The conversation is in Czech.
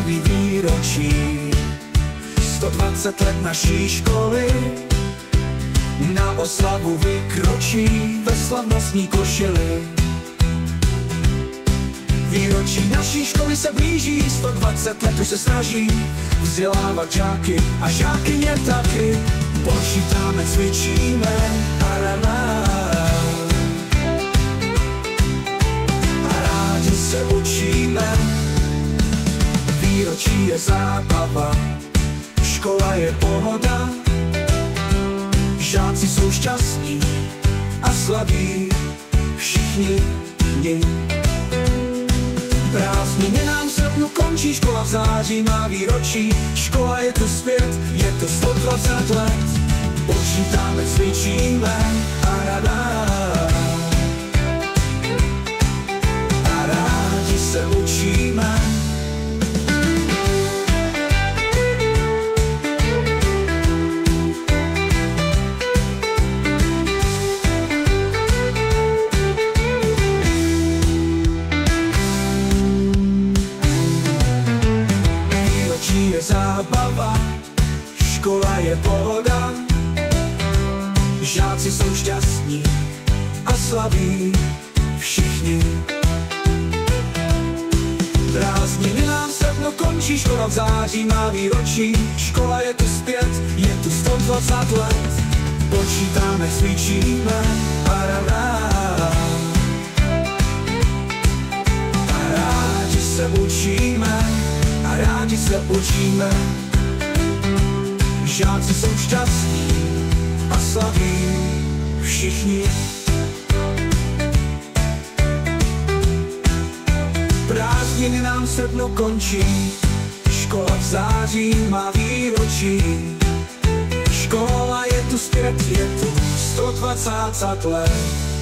slaví výročí. 120 let naší školy na oslavu vykročí ve slavnostní košili. Výročí naší školy se blíží, 120 let už se snaží vzdělávat žáky a žákyně taky. Počítáme, cvičíme a rádi se učíme. Výročí je zábava, škola je pohoda, žáci jsou šťastní a slaví všichni dni. Prázdniny nám v srpnu končí, škola v září má výročí. Škola je tu zpět, je to 120 let. Počítáme, cvičíme a rádi se učíme. Je zábava, škola je pohoda, žáci jsou šťastní a slaví všichni. Prázdniny nám v srpnu končí, škola v září má výročí. Škola je tu zpět, je tu 120 let. Počítáme, cvičíme a rádi se učíme. A rádi se učíme, žáci jsou šťastní a slaví všichni. Prázdniny nám v srpnu končí, škola v září má výročí. Škola je tu zpět, je tu 120 let.